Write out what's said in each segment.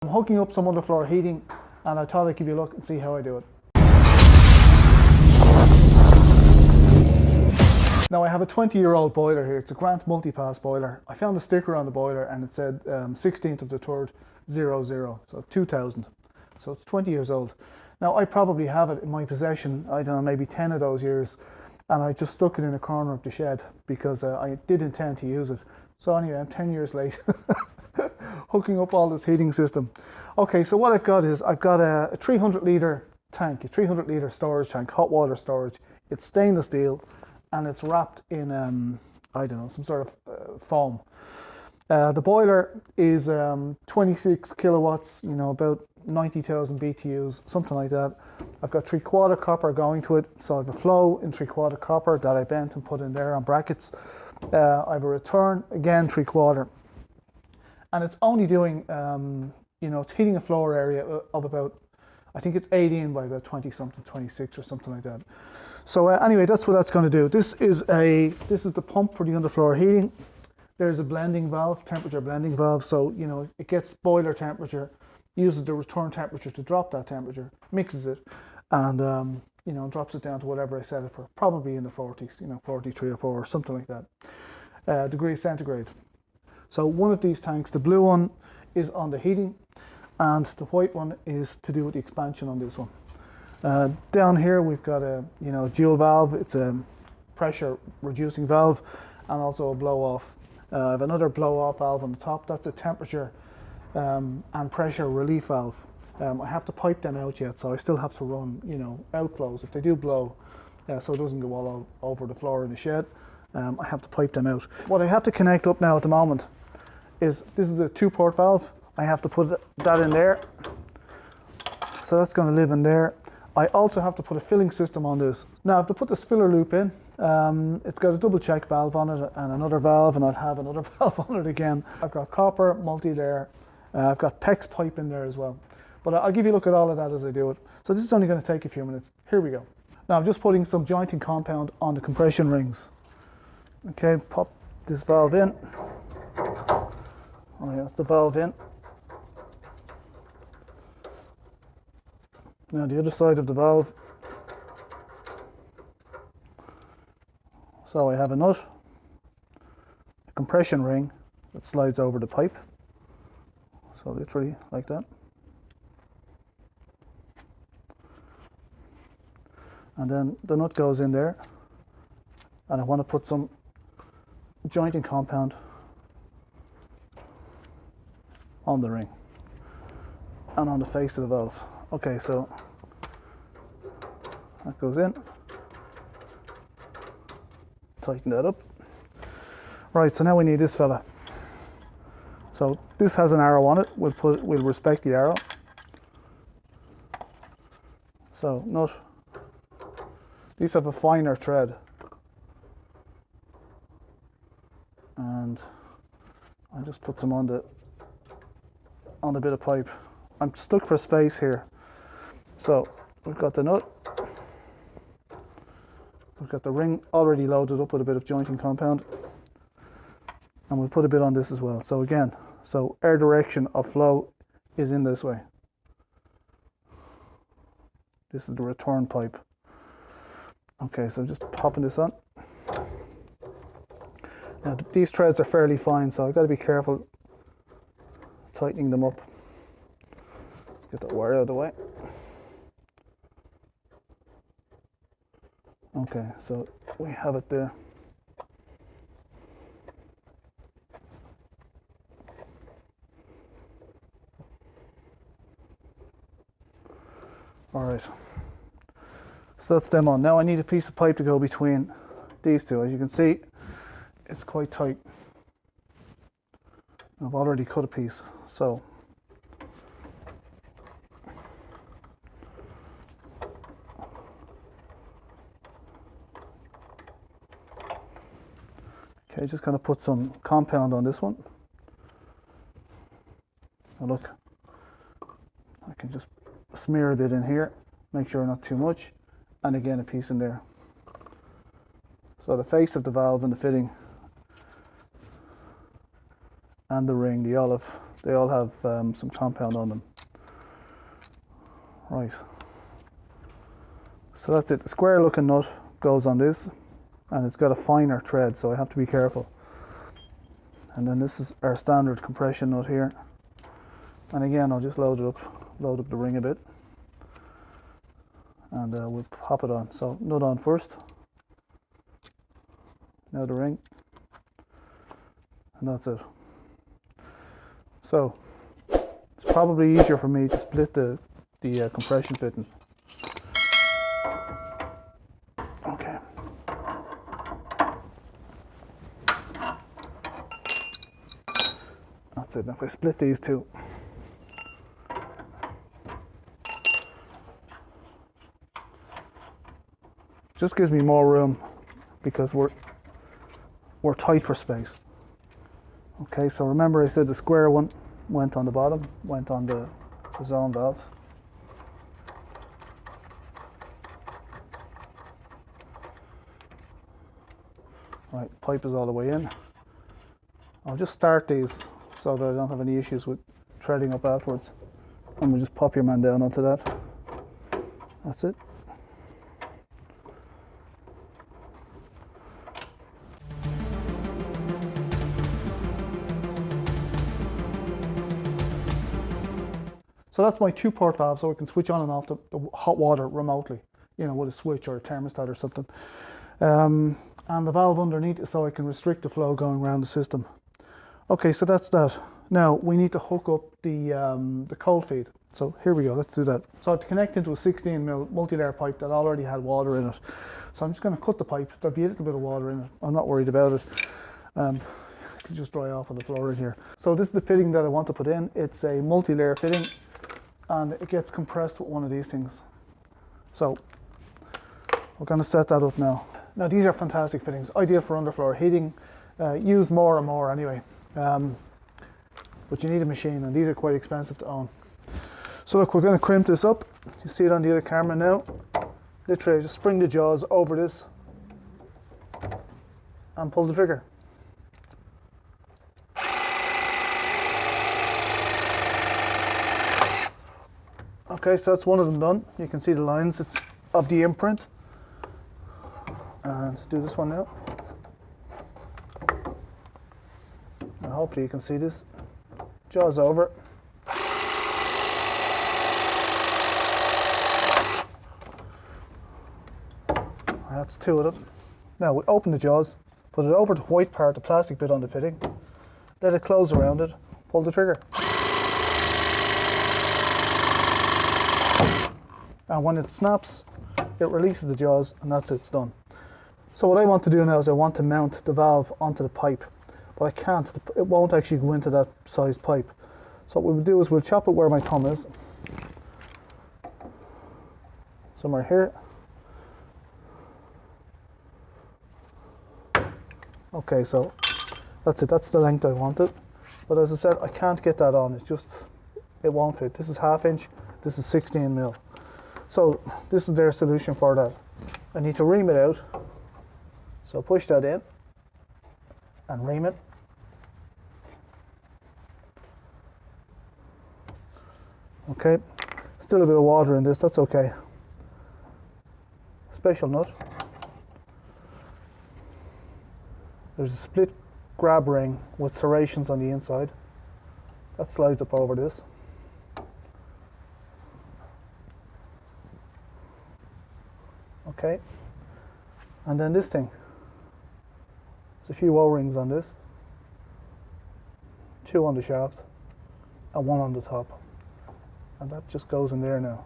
I'm hooking up some underfloor heating, and I thought I'd give you a look and see how I do it. Now I have a 20-year-old boiler here. It's a Grant multi-pass boiler. I found a sticker on the boiler and it said 16th of the 3rd, 00, so 2000. So it's 20 years old. Now I probably have it in my possession, I don't know, maybe 10 of those years, and I just stuck it in a corner of the shed because I did intend to use it. So anyway, I'm 10 years late hooking up all this heating system. Okay, so what I've got is I've got a 300 litre tank, a 300 litre storage tank, hot water storage. It's stainless steel and it's wrapped in, I don't know, some sort of foam. The boiler is 26 kilowatts, you know, about 90,000 BTUs, something like that. I've got 3/4 copper going to it, so I have a flow in 3/4 copper that I bent and put in there on brackets. I have a return, again 3/4, and it's only doing, you know, it's heating a floor area of about, I think it's 18 by about 20 something, 26 or something like that. So anyway, that's what that's going to do. This is the pump for the underfloor heating. There's a blending valve, temperature blending valve, so you know it gets boiler temperature, uses the return temperature to drop that temperature, mixes it, and you know, drops it down to whatever I set it for, probably in the 40s, you know, 43 or 4 or something like that, degrees centigrade. So one of these tanks, the blue one, is on the heating, and the white one is to do with the expansion on this one. Down here we've got a, you know, dual valve. It's a pressure reducing valve and also a blow off. I have another blow off valve on the top. That's a temperature and pressure relief valve. I have to pipe them out yet, so I still have to run, you know, outflows if they do blow, so it doesn't go all over the floor in the shed. I have to pipe them out. What I have to connect up now at the moment is, this is a 2-port valve. I have to put that in there, so that's going to live in there. I also have to put a filling system on this. Now I have to put the spiller loop in. It's got a double check valve on it and another valve, and I'll have another valve on it again. I've got copper multi-layer. I've got PEX pipe in there as well. But I'll give you a look at all of that as I do it. So this is only going to take a few minutes. Here we go. Now I'm just putting some jointing compound on the compression rings. Okay, pop this valve in. Oh yeah, that's the valve in. Now the other side of the valve. So I have a nut, a compression ring that slides over the pipe. So literally like that. And then the nut goes in there, and I want to put some jointing compound on the ring and on the face of the valve. Okay, so that goes in. Tighten that up. Right, so now we need this fella. So this has an arrow on it. We'll respect the arrow. So nut. These have a finer thread, and I just put some on the bit of pipe. I'm stuck for space here. So we've got the nut. We've got the ring already loaded up with a bit of jointing compound, and we'll put a bit on this as well. So again, so our direction of flow is in this way. This is the return pipe. Okay, so just popping this on. Now these threads are fairly fine, so I've got to be careful tightening them up. Get that wire out of the way. Okay, so we have it there. All right, so that's them on. Now I need a piece of pipe to go between these two. As you can see, it's quite tight. I've already cut a piece, so okay, just kind of put some compound on this one. Now look, I can just smear a bit in here, make sure not too much, and again a piece in there. So the face of the valve and the fitting and the ring, the olive, They all have some compound on them. Right. So that's it. The square looking nut goes on this, and it's got a finer thread, so I have to be careful. And then this is our standard compression nut here. And again, I'll just load up the ring a bit. And we'll pop it on. So nut on first. Now the ring. And that's it. So it's probably easier for me to split the compression fitting. Okay. That's it. Now if I split these two, just gives me more room because we're tight for space. Okay, so remember I said the square one went on the bottom, went on the zone valve. Right, pipe is all the way in. I'll just start these so that I don't have any issues with threading up afterwards. And we'll just pop your man down onto that. That's it. So that's my 2-port valve, so I can switch on and off the hot water remotely, you know, with a switch or a thermostat or something. And the valve underneath is so I can restrict the flow going around the system. Okay, so that's that. Now we need to hook up the cold feed. So here we go, let's do that. So to connect into a 16mm multi-layer pipe that already had water in it. So I'm just going to cut the pipe. There'll be a little bit of water in it. I'm not worried about it. It can just dry off on the floor in here. So this is the fitting that I want to put in. It's a multi-layer fitting, and it gets compressed with one of these things. So we're going to set that up now. Now these are fantastic fittings, ideal for underfloor heating, used more and more anyway. But you need a machine, and these are quite expensive to own. So look, we're going to crimp this up. You see it on the other camera now. Literally just spring the jaws over this and pull the trigger. Okay, so that's one of them done. You can see the lines of the imprint. And do this one now. Now hopefully you can see this. Jaws over. That's 2 of them. Now we open the jaws, put it over the white part, the plastic bit on the fitting, let it close around it, pull the trigger. And when it snaps, it releases the jaws, and that's it, it's done. So what I want to do now is I want to mount the valve onto the pipe, but I can't. It won't actually go into that size pipe. So what we'll do is we'll chop it where my thumb is, somewhere here. Okay, so that's it. That's the length I wanted. But as I said, I can't get that on. It won't fit. This is 1/2 inch. This is 16mm. So this is their solution for that. I need to ream it out. So push that in and ream it. Okay, still a bit of water in this, that's okay. Special nut. There's a split grab ring with serrations on the inside. That slides up over this. Okay, and then this thing. There's a few O-rings on this. 2 on the shaft and 1 on the top. And that just goes in there now.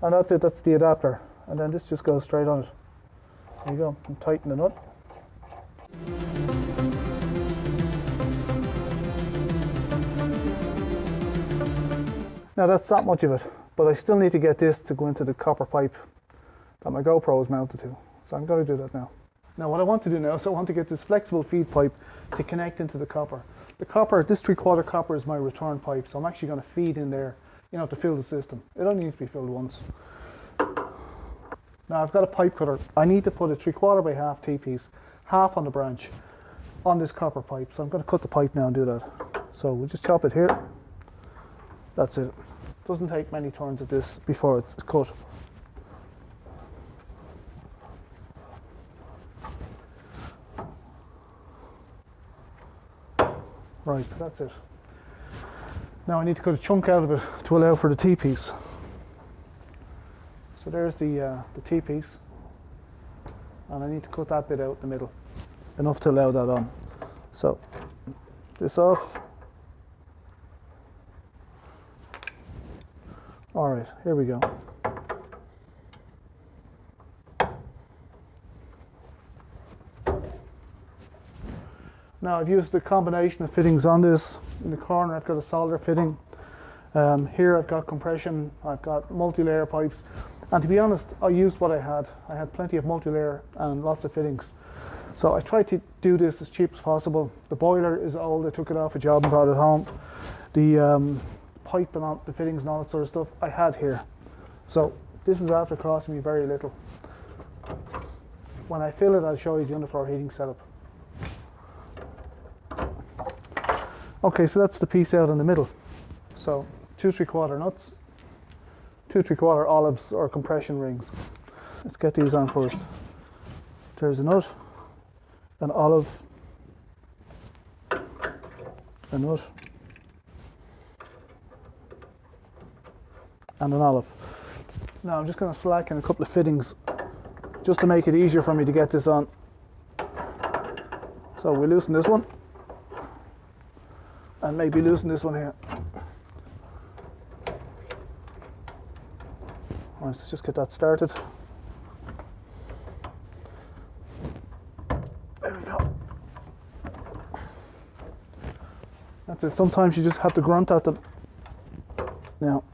And that's it, that's the adapter. And then this just goes straight on it. There you go, and tighten the nut. Now that's that much of it, but I still need to get this to go into the copper pipe that my GoPro is mounted to. So I'm going to do that now. Now what I want to do now is I want to get this flexible feed pipe to connect into the copper. The copper, this 3/4 copper is my return pipe, so I'm actually going to feed in there, you know, to fill the system. It only needs to be filled once. Now I've got a pipe cutter. I need to put a 3/4 by 1/2 T-piece, half on the branch, on this copper pipe. So I'm going to cut the pipe now and do that. So we'll just chop it here. That's it. Doesn't take many turns at this before it's cut. Right, so that's it. Now I need to cut a chunk out of it to allow for the T-piece. So there's the T-piece, and I need to cut that bit out in the middle, enough to allow that on. So this off. All right, here we go. Now I've used the combination of fittings on this. In the corner I've got a solder fitting. Here I've got compression, I've got multi-layer pipes. And to be honest, I used what I had. I had plenty of multi-layer and lots of fittings. So I tried to do this as cheap as possible. The boiler is old, I took it off a job and brought it home. The pipe and all, the fittings and all that sort of stuff I had here. So this is after costing me very little. When I fill it, I'll show you the underfloor heating setup. Okay, so that's the piece out in the middle. So 2 3/4 nuts, 2 3/4 olives or compression rings. Let's get these on first. There's a nut, an olive, a nut, and an olive. Now I'm just going to slacken a couple of fittings just to make it easier for me to get this on. So we loosen this one. And maybe loosen this one here. Let's just get that started. There we go. That's it. Sometimes you just have to grunt at them. Now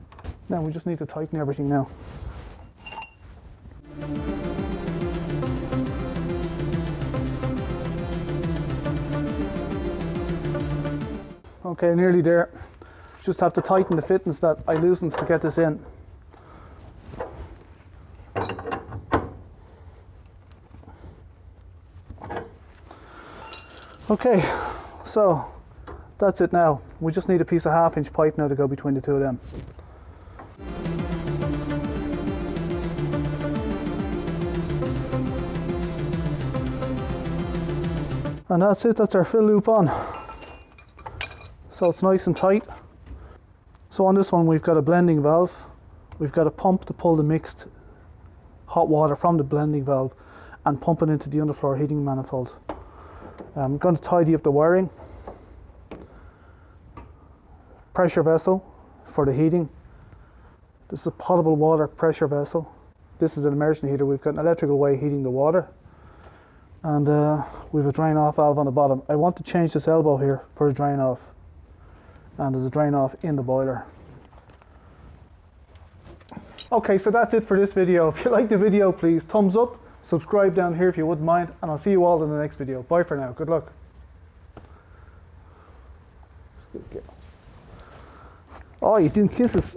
we just need to tighten everything now. Okay, nearly there. Just have to tighten the fittings that I loosened to get this in. Okay, so that's it now. We just need a piece of 1/2-inch pipe now to go between the two of them. And that's it, that's our fill loop on. So it's nice and tight. So on this one we've got a blending valve. We've got a pump to pull the mixed hot water from the blending valve and pump it into the underfloor heating manifold. I'm going to tidy up the wiring. Pressure vessel for the heating. This is a potable water pressure vessel. This is an immersion heater. We've got an electrical way heating the water. And we have a drain off valve on the bottom. I want to change this elbow here for a drain off. And there's a drain off in the boiler. Okay, so that's it for this video. If you like the video, please thumbs up, subscribe down here if you wouldn't mind, and I'll see you all in the next video. Bye for now. Good luck. Oh, you didn't kiss us.